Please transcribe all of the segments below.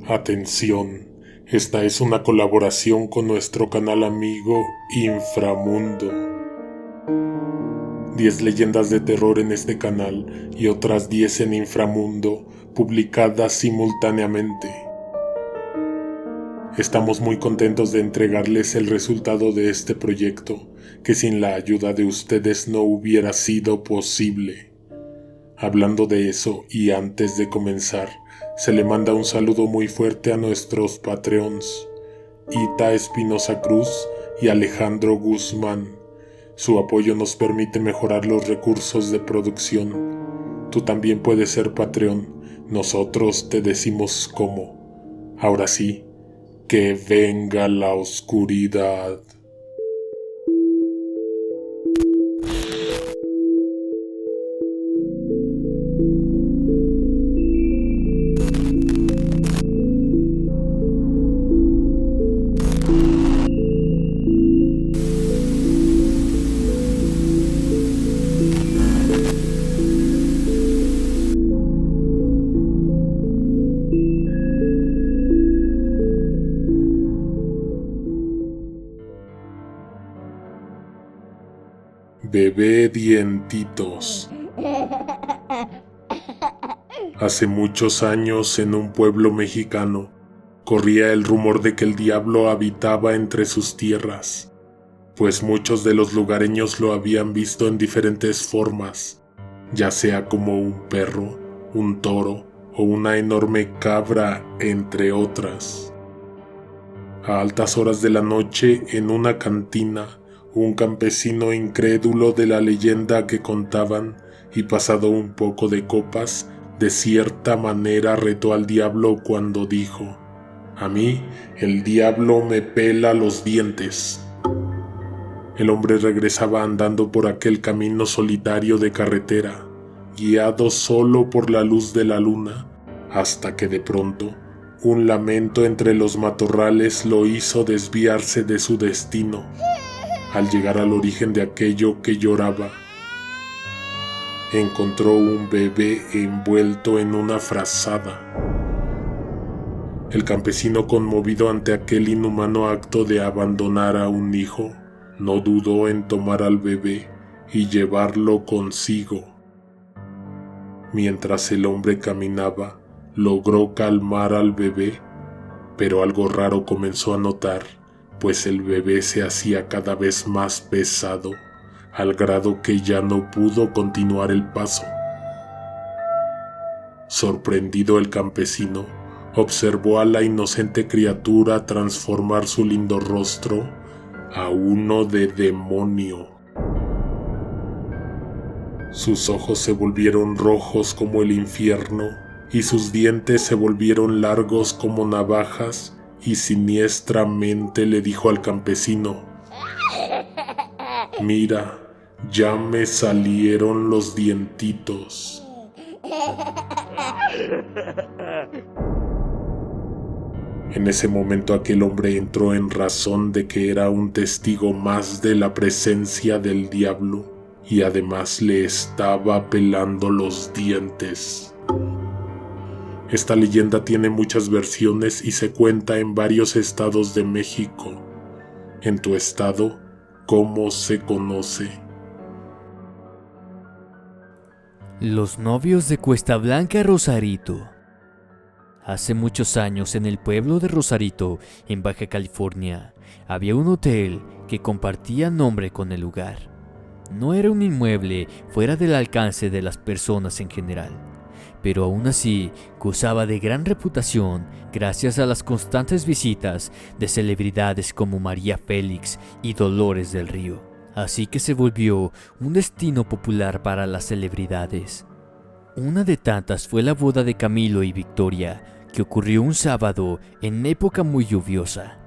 Atención, esta es una colaboración con nuestro canal amigo Inframundo. 10 leyendas de terror en este canal y otras 10 en Inframundo, publicadas simultáneamente. Estamos muy contentos de entregarles el resultado de este proyecto, que sin la ayuda de ustedes no hubiera sido posible. Hablando de eso, y antes de comenzar, se le manda un saludo muy fuerte a nuestros Patreons, Ita Espinosa Cruz y Alejandro Guzmán. Su apoyo nos permite mejorar los recursos de producción. Tú también puedes ser Patreon, nosotros te decimos cómo. Ahora sí, que venga la oscuridad. Bebé Dientitos. Hace muchos años, en un pueblo mexicano, corría el rumor de que el diablo habitaba entre sus tierras, pues muchos de los lugareños lo habían visto en diferentes formas, ya sea como un perro, un toro o una enorme cabra, entre otras. A altas horas de la noche, en una cantina, un campesino incrédulo de la leyenda que contaban y pasado un poco de copas, de cierta manera retó al diablo cuando dijo: «A mí el diablo me pela los dientes». El hombre regresaba andando por aquel camino solitario de carretera, guiado solo por la luz de la luna, hasta que de pronto un lamento entre los matorrales lo hizo desviarse de su destino. Al llegar al origen de aquello que lloraba, encontró un bebé envuelto en una frazada. El campesino, conmovido ante aquel inhumano acto de abandonar a un hijo, no dudó en tomar al bebé y llevarlo consigo. Mientras el hombre caminaba, logró calmar al bebé, pero algo raro comenzó a notar, pues el bebé se hacía cada vez más pesado, al grado que ya no pudo continuar el paso. Sorprendido, el campesino observó a la inocente criatura transformar su lindo rostro a uno de demonio. Sus ojos se volvieron rojos como el infierno, y sus dientes se volvieron largos como navajas, y siniestramente le dijo al campesino: «Mira, ya me salieron los dientitos». En ese momento aquel hombre entró en razón de que era un testigo más de la presencia del diablo, y además le estaba pelando los dientes. Esta leyenda tiene muchas versiones y se cuenta en varios estados de México. En tu estado, ¿cómo se conoce? Los novios de Cuesta Blanca, Rosarito. Hace muchos años, en el pueblo de Rosarito, en Baja California, había un hotel que compartía nombre con el lugar. No era un inmueble fuera del alcance de las personas en general, pero aún así gozaba de gran reputación gracias a las constantes visitas de celebridades como María Félix y Dolores del Río. Así que se volvió un destino popular para las celebridades. Una de tantas fue la boda de Camilo y Victoria, que ocurrió un sábado en época muy lluviosa.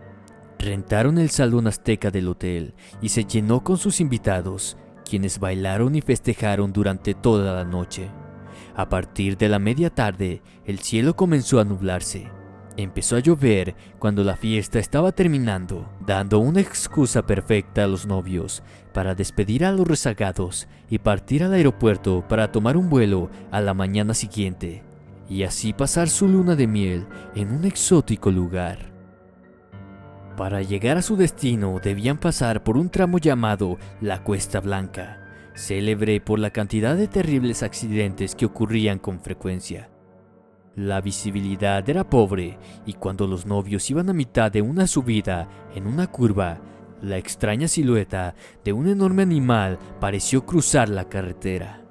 Rentaron el salón azteca del hotel y se llenó con sus invitados, quienes bailaron y festejaron durante toda la noche. A partir de la media tarde, el cielo comenzó a nublarse. Empezó a llover cuando la fiesta estaba terminando, dando una excusa perfecta a los novios para despedir a los rezagados y partir al aeropuerto para tomar un vuelo a la mañana siguiente. y así pasar su luna de miel en un exótico lugar. Para llegar a su destino debían pasar por un tramo llamado la Cuesta Blanca, célebre por la cantidad de terribles accidentes que ocurrían con frecuencia. La visibilidad era pobre y cuando los novios iban a mitad de una subida en una curva, la extraña silueta de un enorme animal pareció cruzar la carretera.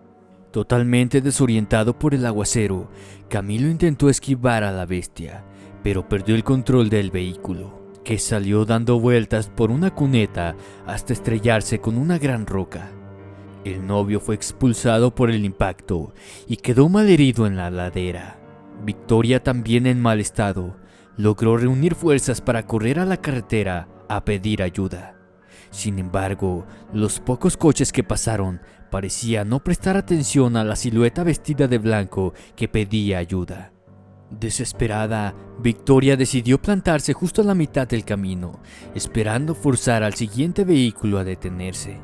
Totalmente desorientado por el aguacero, Camilo intentó esquivar a la bestia, pero perdió el control del vehículo, que salió dando vueltas por una cuneta hasta estrellarse con una gran roca. El novio fue expulsado por el impacto y quedó malherido en la ladera. Victoria, también en mal estado, logró reunir fuerzas para correr a la carretera a pedir ayuda. Sin embargo, los pocos coches que pasaron parecían no prestar atención a la silueta vestida de blanco que pedía ayuda. Desesperada, Victoria decidió plantarse justo a la mitad del camino, esperando forzar al siguiente vehículo a detenerse.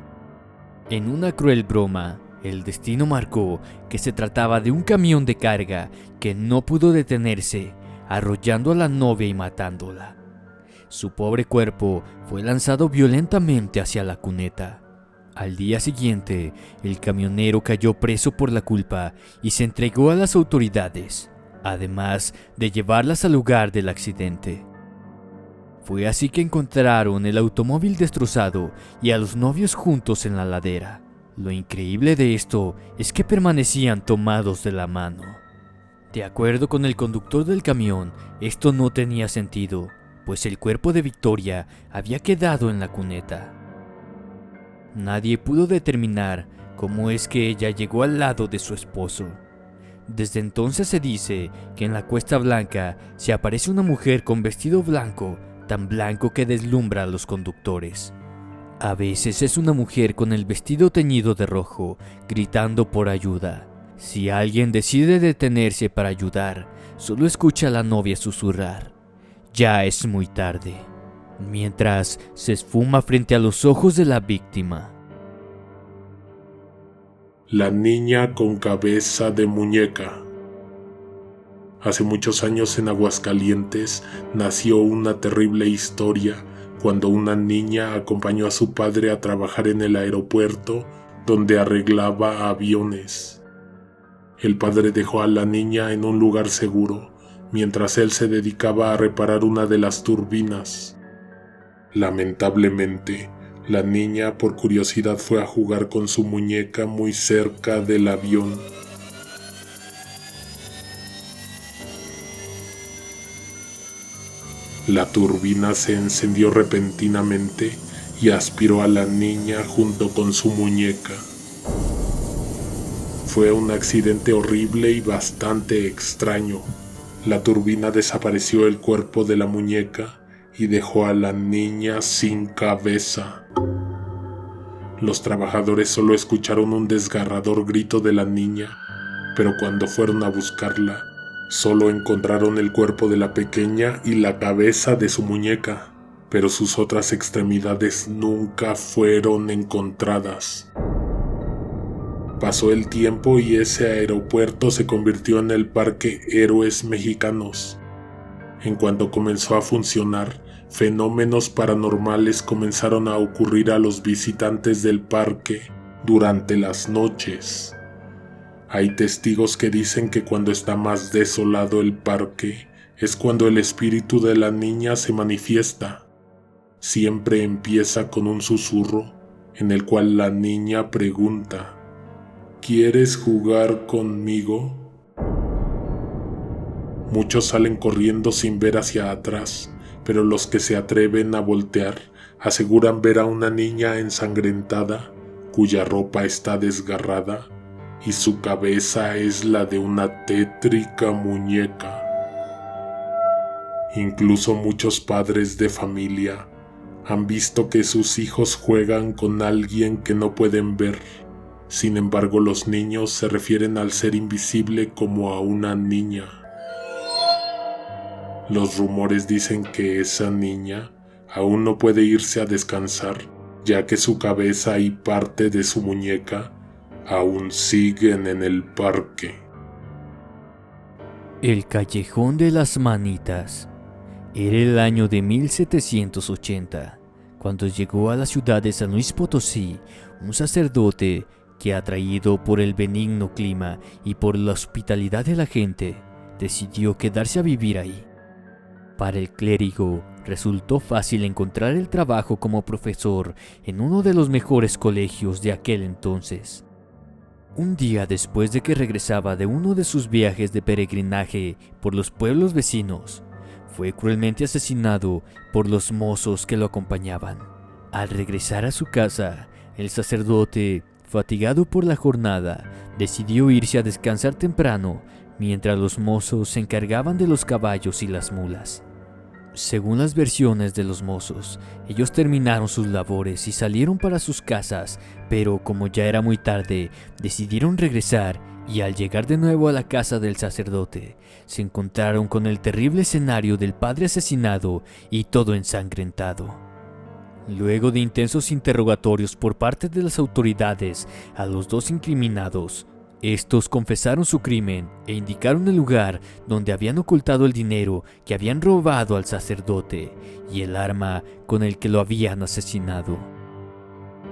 En una cruel broma, el destino marcó que se trataba de un camión de carga que no pudo detenerse, arrollando a la novia y matándola. Su pobre cuerpo fue lanzado violentamente hacia la cuneta. Al día siguiente, el camionero cayó preso por la culpa y se entregó a las autoridades, además de llevarlas al lugar del accidente. Fue así que encontraron el automóvil destrozado y a los novios juntos en la ladera. Lo increíble de esto es que permanecían tomados de la mano. De acuerdo con el conductor del camión, esto no tenía sentido, pues el cuerpo de Victoria había quedado en la cuneta. Nadie pudo determinar cómo es que ella llegó al lado de su esposo. Desde entonces se dice que en la Cuesta Blanca se aparece una mujer con vestido blanco, tan blanco que deslumbra a los conductores. A veces es una mujer con el vestido teñido de rojo, gritando por ayuda. Si alguien decide detenerse para ayudar, solo escucha a la novia susurrar: "Ya es muy tarde", mientras se esfuma frente a los ojos de la víctima. La niña con cabeza de muñeca. Hace muchos años en Aguascalientes nació una terrible historia cuando una niña acompañó a su padre a trabajar en el aeropuerto donde arreglaba aviones. El padre dejó a la niña en un lugar seguro mientras él se dedicaba a reparar una de las turbinas. Lamentablemente, la niña por curiosidad fue a jugar con su muñeca muy cerca del avión. La turbina se encendió repentinamente y aspiró a la niña junto con su muñeca. Fue un accidente horrible y bastante extraño. La turbina desapareció el cuerpo de la muñeca y dejó a la niña sin cabeza. Los trabajadores solo escucharon un desgarrador grito de la niña, pero cuando fueron a buscarla, solo encontraron el cuerpo de la pequeña y la cabeza de su muñeca, pero sus otras extremidades nunca fueron encontradas. Pasó el tiempo y ese aeropuerto se convirtió en el Parque Héroes Mexicanos. En cuanto comenzó a funcionar, fenómenos paranormales comenzaron a ocurrir a los visitantes del parque durante las noches. Hay testigos que dicen que cuando está más desolado el parque es cuando el espíritu de la niña se manifiesta. Siempre empieza con un susurro en el cual la niña pregunta: ¿quieres jugar conmigo? Muchos salen corriendo sin ver hacia atrás, pero los que se atreven a voltear aseguran ver a una niña ensangrentada, cuya ropa está desgarrada y su cabeza es la de una tétrica muñeca. Incluso muchos padres de familia han visto que sus hijos juegan con alguien que no pueden ver. Sin embargo, los niños se refieren al ser invisible como a una niña. Los rumores dicen que esa niña aún no puede irse a descansar, ya que su cabeza y parte de su muñeca aún siguen en el parque. El Callejón de las Manitas. Era el año de 1780, cuando llegó a la ciudad de San Luis Potosí un sacerdote que, atraído por el benigno clima y por la hospitalidad de la gente, decidió quedarse a vivir ahí. Para el clérigo resultó fácil encontrar el trabajo como profesor en uno de los mejores colegios de aquel entonces. Un día después de que regresaba de uno de sus viajes de peregrinaje por los pueblos vecinos, fue cruelmente asesinado por los mozos que lo acompañaban. Al regresar a su casa, el sacerdote, fatigado por la jornada, decidió irse a descansar temprano, mientras los mozos se encargaban de los caballos y las mulas. Según las versiones de los mozos, ellos terminaron sus labores y salieron para sus casas, pero como ya era muy tarde, decidieron regresar y al llegar de nuevo a la casa del sacerdote, se encontraron con el terrible escenario del padre asesinado y todo ensangrentado. Luego de intensos interrogatorios por parte de las autoridades a los dos incriminados, estos confesaron su crimen e indicaron el lugar donde habían ocultado el dinero que habían robado al sacerdote y el arma con el que lo habían asesinado.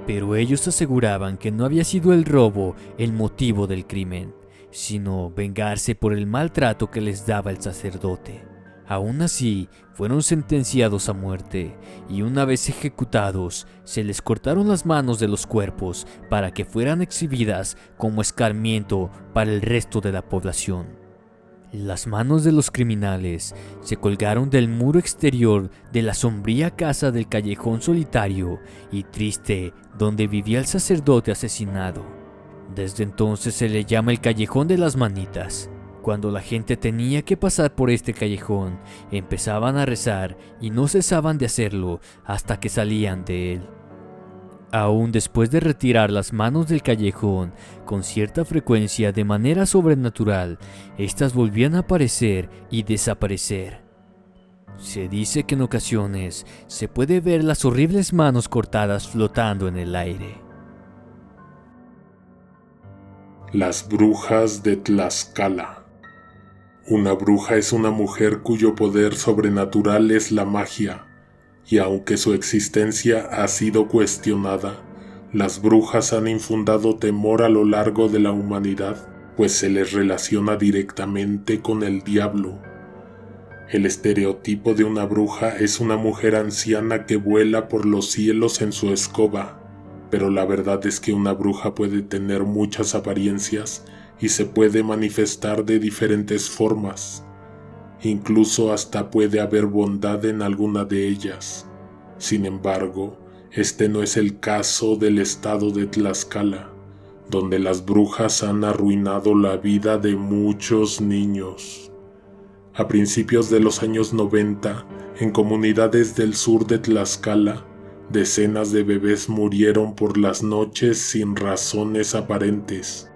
Pero ellos aseguraban que no había sido el robo el motivo del crimen, sino vengarse por el maltrato que les daba el sacerdote. Aún así, fueron sentenciados a muerte y una vez ejecutados, se les cortaron las manos de los cuerpos para que fueran exhibidas como escarmiento para el resto de la población. Las manos de los criminales se colgaron del muro exterior de la sombría casa del callejón solitario y triste donde vivía el sacerdote asesinado. Desde entonces se le llama el Callejón de las Manitas. Cuando la gente tenía que pasar por este callejón, empezaban a rezar y no cesaban de hacerlo hasta que salían de él. Aún después de retirar las manos del callejón con cierta frecuencia de manera sobrenatural, estas volvían a aparecer y desaparecer. Se dice que en ocasiones se puede ver las horribles manos cortadas flotando en el aire. Las brujas de Tlaxcala. Una bruja es una mujer cuyo poder sobrenatural es la magia, y aunque su existencia ha sido cuestionada, las brujas han infundado temor a lo largo de la humanidad, pues se les relaciona directamente con el diablo. El estereotipo de una bruja es una mujer anciana que vuela por los cielos en su escoba, pero la verdad es que una bruja puede tener muchas apariencias y se puede manifestar de diferentes formas. Incluso hasta puede haber bondad en alguna de ellas. Sin embargo, este no es el caso del estado de Tlaxcala, donde las brujas han arruinado la vida de muchos niños. A principios de los años 90, en comunidades del sur de Tlaxcala, decenas de bebés murieron por las noches sin razones aparentes.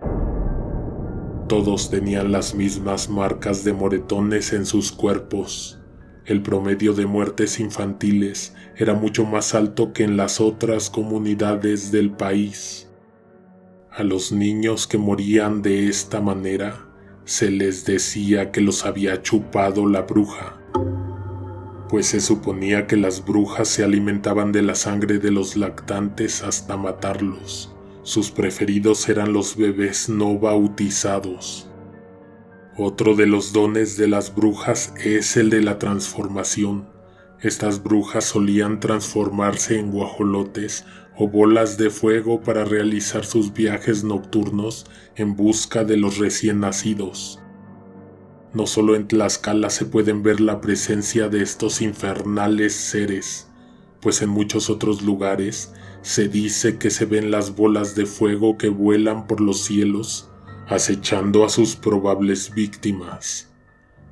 Todos tenían las mismas marcas de moretones en sus cuerpos. El promedio de muertes infantiles era mucho más alto que en las otras comunidades del país. A los niños que morían de esta manera, se les decía que los había chupado la bruja, pues se suponía que las brujas se alimentaban de la sangre de los lactantes hasta matarlos. Sus preferidos eran los bebés no bautizados. Otro de los dones de las brujas es el de la transformación. Estas brujas solían transformarse en guajolotes o bolas de fuego para realizar sus viajes nocturnos en busca de los recién nacidos. No solo en Tlaxcala se pueden ver la presencia de estos infernales seres, pues en muchos otros lugares se dice que se ven las bolas de fuego que vuelan por los cielos, acechando a sus probables víctimas.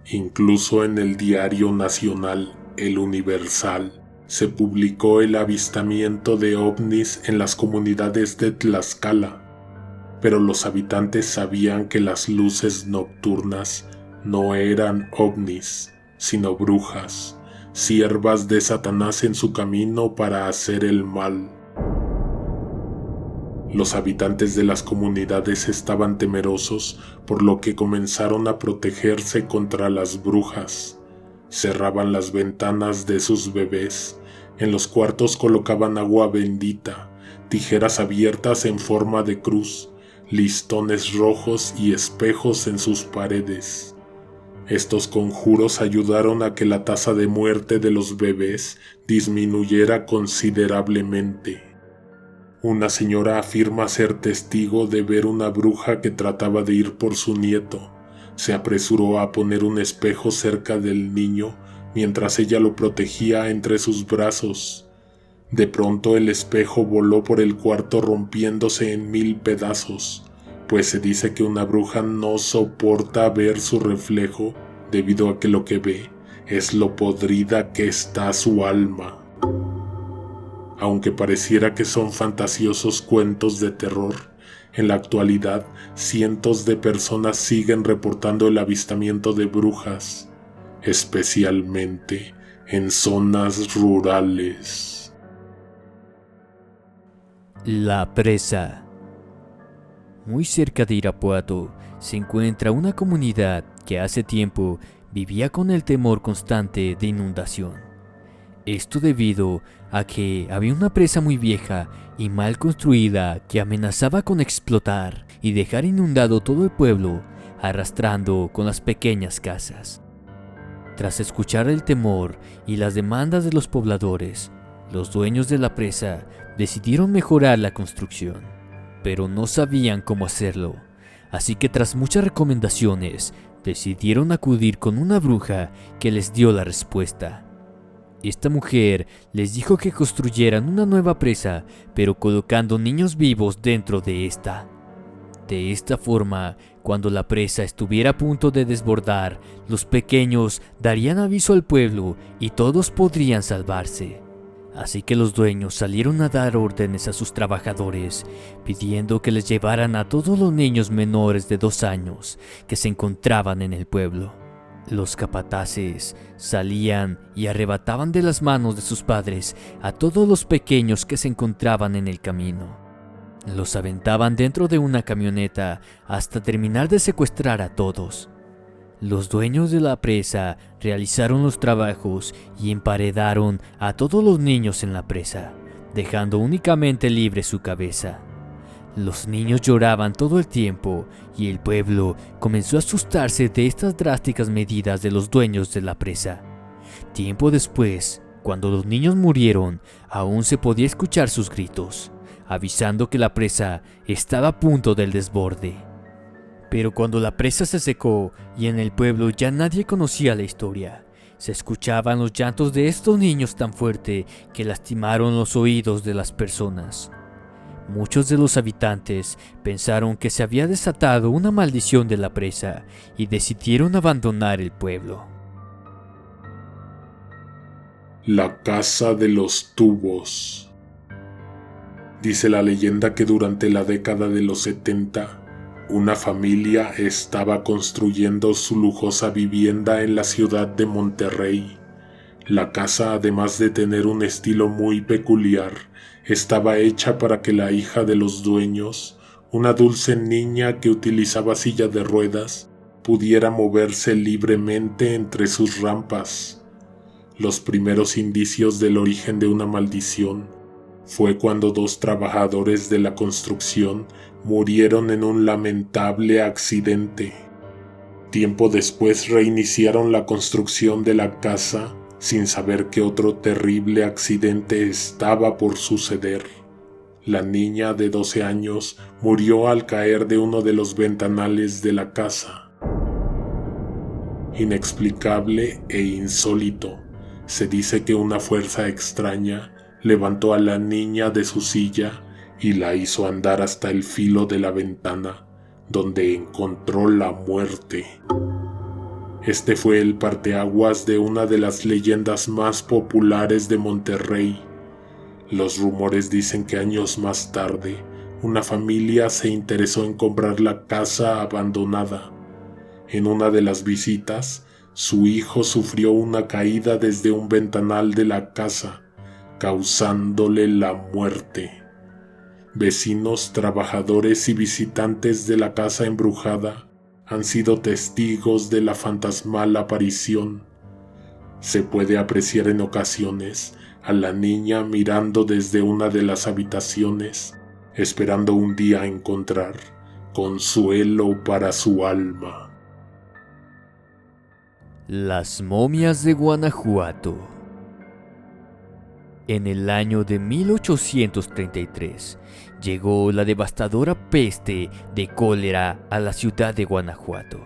Incluso en el diario nacional, El Universal, se publicó el avistamiento de ovnis en las comunidades de Tlaxcala, pero los habitantes sabían que las luces nocturnas no eran ovnis, sino brujas, siervas de Satanás en su camino para hacer el mal. Los habitantes de las comunidades estaban temerosos, por lo que comenzaron a protegerse contra las brujas. Cerraban las ventanas de sus bebés, en los cuartos colocaban agua bendita, tijeras abiertas en forma de cruz, listones rojos y espejos en sus paredes. Estos conjuros ayudaron a que la tasa de muerte de los bebés disminuyera considerablemente. Una señora afirma ser testigo de ver una bruja que trataba de ir por su nieto. Se apresuró a poner un espejo cerca del niño mientras ella lo protegía entre sus brazos. De pronto el espejo voló por el cuarto rompiéndose en 1000 pedazos, pues se dice que una bruja no soporta ver su reflejo debido a que lo que ve es lo podrida que está su alma. Aunque pareciera que son fantasiosos cuentos de terror, en la actualidad cientos de personas siguen reportando el avistamiento de brujas, especialmente en zonas rurales. La Presa. Muy cerca de Irapuato se encuentra una comunidad que hace tiempo vivía con el temor constante de inundación. Esto debido a que había una presa muy vieja y mal construida que amenazaba con explotar y dejar inundado todo el pueblo, arrastrando con las pequeñas casas. Tras escuchar el temor y las demandas de los pobladores, los dueños de la presa decidieron mejorar la construcción, pero no sabían cómo hacerlo, así que tras muchas recomendaciones, decidieron acudir con una bruja que les dio la respuesta. Esta mujer les dijo que construyeran una nueva presa, pero colocando niños vivos dentro de esta. De esta forma, cuando la presa estuviera a punto de desbordar, los pequeños darían aviso al pueblo y todos podrían salvarse. Así que los dueños salieron a dar órdenes a sus trabajadores, pidiendo que les llevaran a todos los niños menores de 2 años que se encontraban en el pueblo. Los capataces salían y arrebataban de las manos de sus padres a todos los pequeños que se encontraban en el camino. Los aventaban dentro de una camioneta hasta terminar de secuestrar a todos. Los dueños de la presa realizaron los trabajos y emparedaron a todos los niños en la presa, dejando únicamente libre su cabeza. Los niños lloraban todo el tiempo y el pueblo comenzó a asustarse de estas drásticas medidas de los dueños de la presa. Tiempo después, cuando los niños murieron, aún se podía escuchar sus gritos, avisando que la presa estaba a punto del desborde. Pero cuando la presa se secó y en el pueblo ya nadie conocía la historia, se escuchaban los llantos de estos niños tan fuerte que lastimaron los oídos de las personas. Muchos de los habitantes pensaron que se había desatado una maldición de la presa y decidieron abandonar el pueblo. La casa de los tubos. Dice la leyenda que durante la década de los 70, una familia estaba construyendo su lujosa vivienda en la ciudad de Monterrey. La casa, además de tener un estilo muy peculiar, estaba hecha para que la hija de los dueños, una dulce niña que utilizaba silla de ruedas, pudiera moverse libremente entre sus rampas. Los primeros indicios del origen de una maldición fue cuando 2 trabajadores de la construcción murieron en un lamentable accidente. Tiempo después reiniciaron la construcción de la casa sin saber que otro terrible accidente estaba por suceder. La niña de 12 años murió al caer de uno de los ventanales de la casa. Inexplicable e insólito, se dice que una fuerza extraña levantó a la niña de su silla y la hizo andar hasta el filo de la ventana, donde encontró la muerte. Este fue el parteaguas de una de las leyendas más populares de Monterrey. Los rumores dicen que años más tarde, una familia se interesó en comprar la casa abandonada. En una de las visitas, su hijo sufrió una caída desde un ventanal de la casa, causándole la muerte. Vecinos, trabajadores y visitantes de la casa embrujada han sido testigos de la fantasmal aparición. Se puede apreciar en ocasiones a la niña mirando desde una de las habitaciones, esperando un día encontrar consuelo para su alma. Las momias de Guanajuato. En el año de 1833 llegó la devastadora peste de cólera a la ciudad de Guanajuato.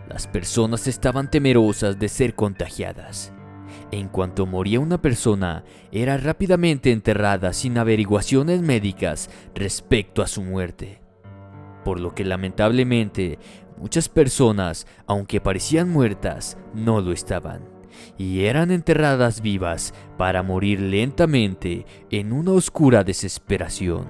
Las personas estaban temerosas de ser contagiadas. En cuanto moría una persona, era rápidamente enterrada sin averiguaciones médicas respecto a su muerte. Por lo que lamentablemente muchas personas, aunque parecían muertas, no lo estaban, y eran enterradas vivas para morir lentamente en una oscura desesperación.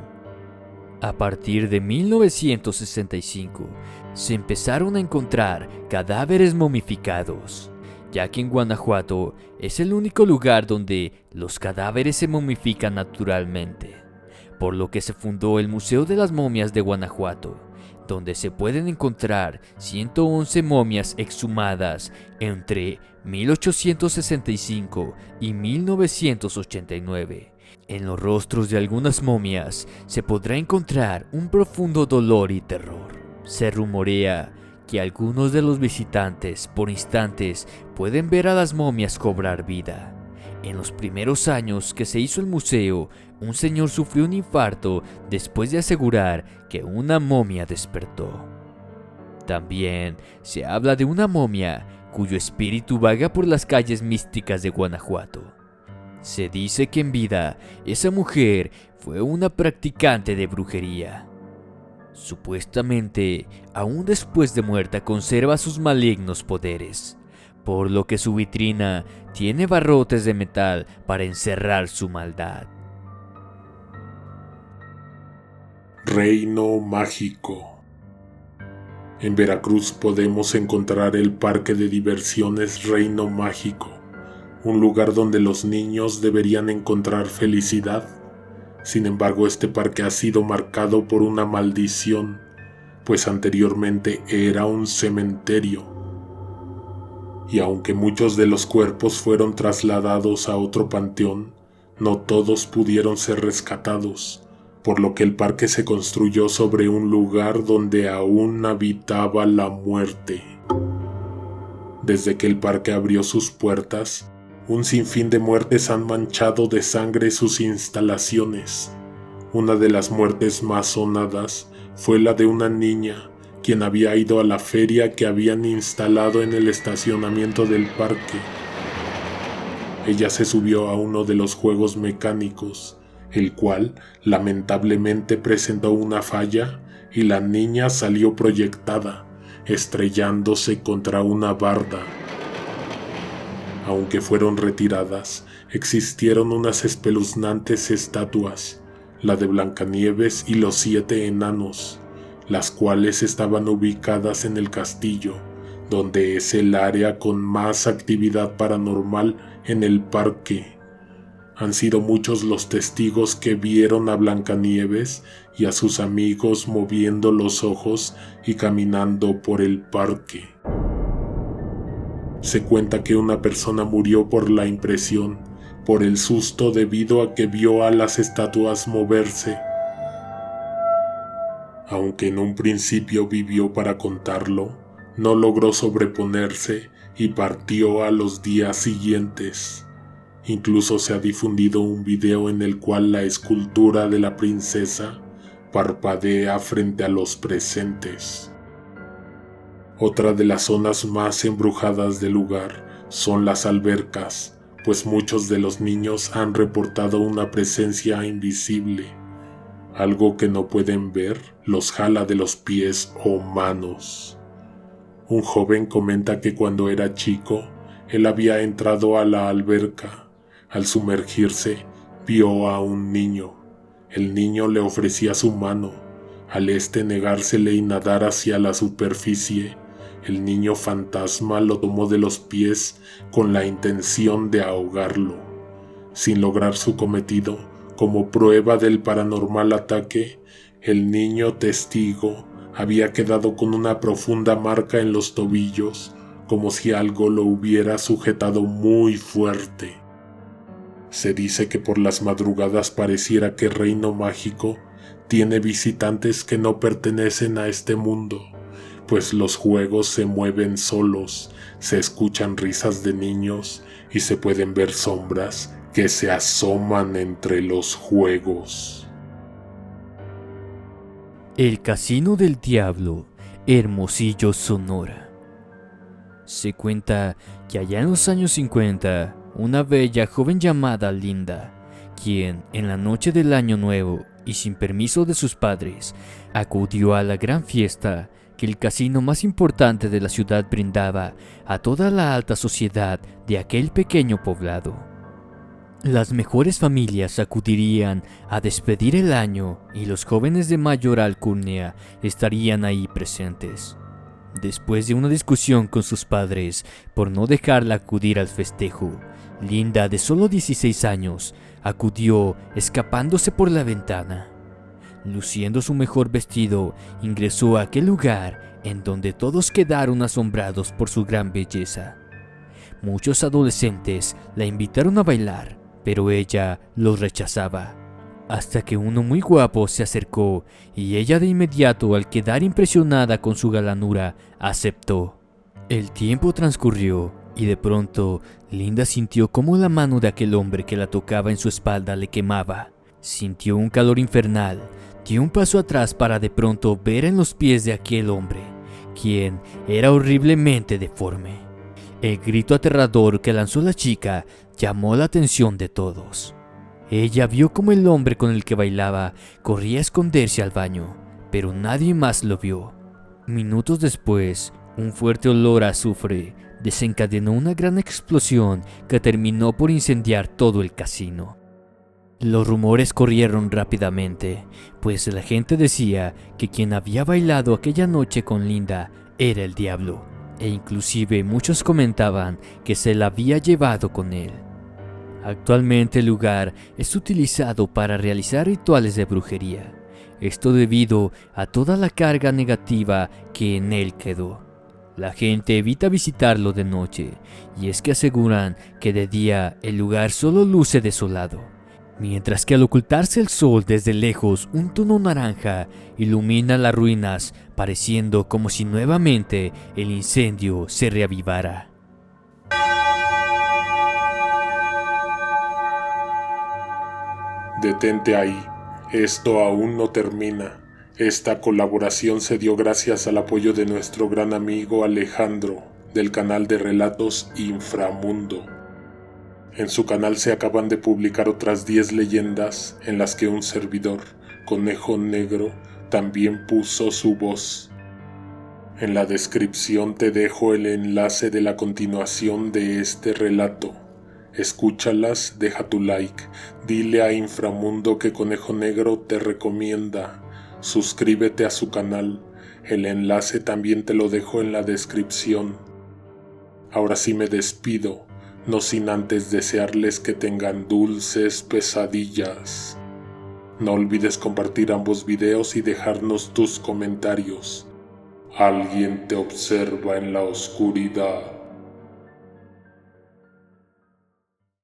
A partir de 1965, se empezaron a encontrar cadáveres momificados, ya que en Guanajuato es el único lugar donde los cadáveres se momifican naturalmente, por lo que se fundó el Museo de las Momias de Guanajuato, donde se pueden encontrar 111 momias exhumadas entre 1865 y 1989. En los rostros de algunas momias se podrá encontrar un profundo dolor y terror. Se rumorea que algunos de los visitantes por instantes pueden ver a las momias cobrar vida. En los primeros años que se hizo el museo, un señor sufrió un infarto después de asegurar que una momia despertó. También se habla de una momia cuyo espíritu vaga por las calles místicas de Guanajuato. Se dice que en vida esa mujer fue una practicante de brujería. Supuestamente, aún después de muerta conserva sus malignos poderes, por lo que su vitrina tiene barrotes de metal para encerrar su maldad. Reino Mágico. En Veracruz podemos encontrar el parque de diversiones Reino Mágico, un lugar donde los niños deberían encontrar felicidad. Sin embargo, este parque ha sido marcado por una maldición, pues anteriormente era un cementerio. Y aunque muchos de los cuerpos fueron trasladados a otro panteón, no todos pudieron ser rescatados, por lo que el parque se construyó sobre un lugar donde aún habitaba la muerte. Desde que el parque abrió sus puertas, un sinfín de muertes han manchado de sangre sus instalaciones. Una de las muertes más sonadas fue la de una niña, quien había ido a la feria que habían instalado en el estacionamiento del parque. Ella se subió a uno de los juegos mecánicos, el cual lamentablemente presentó una falla y la niña salió proyectada, estrellándose contra una barda. Aunque fueron retiradas, existieron unas espeluznantes estatuas, la de Blancanieves y los 7 enanos, las cuales estaban ubicadas en el castillo, donde es el área con más actividad paranormal en el parque. Han sido muchos los testigos que vieron a Blancanieves y a sus amigos moviendo los ojos y caminando por el parque. Se cuenta que una persona murió por la impresión, por el susto debido a que vio a las estatuas moverse. Aunque en un principio vivió para contarlo, no logró sobreponerse y partió a los días siguientes. Incluso se ha difundido un video en el cual la escultura de la princesa parpadea frente a los presentes. Otra de las zonas más embrujadas del lugar son las albercas, pues muchos de los niños han reportado una presencia invisible. Algo que no pueden ver los jala de los pies o manos. Un joven comenta que cuando era chico, él había entrado a la alberca. Al sumergirse, vio a un niño. El niño le ofrecía su mano. Al negársele y nadar hacia la superficie, el niño fantasma lo tomó de los pies con la intención de ahogarlo. Sin lograr su cometido, Como prueba del paranormal ataque, el niño testigo había quedado con una profunda marca en los tobillos, como si algo lo hubiera sujetado muy fuerte. Se dice que por las madrugadas pareciera que el reino mágico tiene visitantes que no pertenecen a este mundo, pues los juegos se mueven solos, se escuchan risas de niños y se pueden ver sombras que se asoman entre los juegos. El Casino del Diablo, Hermosillo, Sonora. Se cuenta que allá en los años 50, una bella joven llamada Linda, quien en la noche del Año Nuevo y sin permiso de sus padres, acudió a la gran fiesta que el casino más importante de la ciudad brindaba a toda la alta sociedad de aquel pequeño poblado. Las mejores familias acudirían a despedir el año y los jóvenes de mayor alcurnia estarían ahí presentes. Después de una discusión con sus padres por no dejarla acudir al festejo, Linda, de solo 16 años, acudió escapándose por la ventana. Luciendo su mejor vestido, ingresó a aquel lugar en donde todos quedaron asombrados por su gran belleza. Muchos adolescentes la invitaron a bailar, pero ella los rechazaba, hasta que uno muy guapo se acercó y ella de inmediato, al quedar impresionada con su galanura, aceptó. El tiempo transcurrió y de pronto Linda sintió cómo la mano de aquel hombre que la tocaba en su espalda le quemaba. Sintió un calor infernal, dio un paso atrás para de pronto ver en los pies de aquel hombre, quien era horriblemente deforme. El grito aterrador que lanzó la chica llamó la atención de todos. Ella vio como el hombre con el que bailaba corría a esconderse al baño, pero nadie más lo vio. Minutos después, un fuerte olor a azufre desencadenó una gran explosión que terminó por incendiar todo el casino. Los rumores corrieron rápidamente, pues la gente decía que quien había bailado aquella noche con Linda era el diablo, e inclusive muchos comentaban que se la había llevado con él. Actualmente el lugar es utilizado para realizar rituales de brujería, esto debido a toda la carga negativa que en él quedó. La gente evita visitarlo de noche, y es que aseguran que de día el lugar solo luce desolado, mientras que al ocultarse el sol desde lejos, un tono naranja ilumina las ruinas, pareciendo como si nuevamente el incendio se reavivara. Detente ahí, esto aún no termina. Esta colaboración se dio gracias al apoyo de nuestro gran amigo Alejandro, del canal de relatos Inframundo. En su canal se acaban de publicar otras 10 leyendas en las que un servidor, Conejo Negro, también puso su voz. En la descripción te dejo el enlace de la continuación de este relato. Escúchalas, deja tu like, dile a Inframundo que Conejo Negro te recomienda. Suscríbete a su canal, el enlace también te lo dejo en la descripción. Ahora sí me despido, no sin antes desearles que tengan dulces pesadillas. No olvides compartir ambos videos y dejarnos tus comentarios. Alguien te observa en la oscuridad.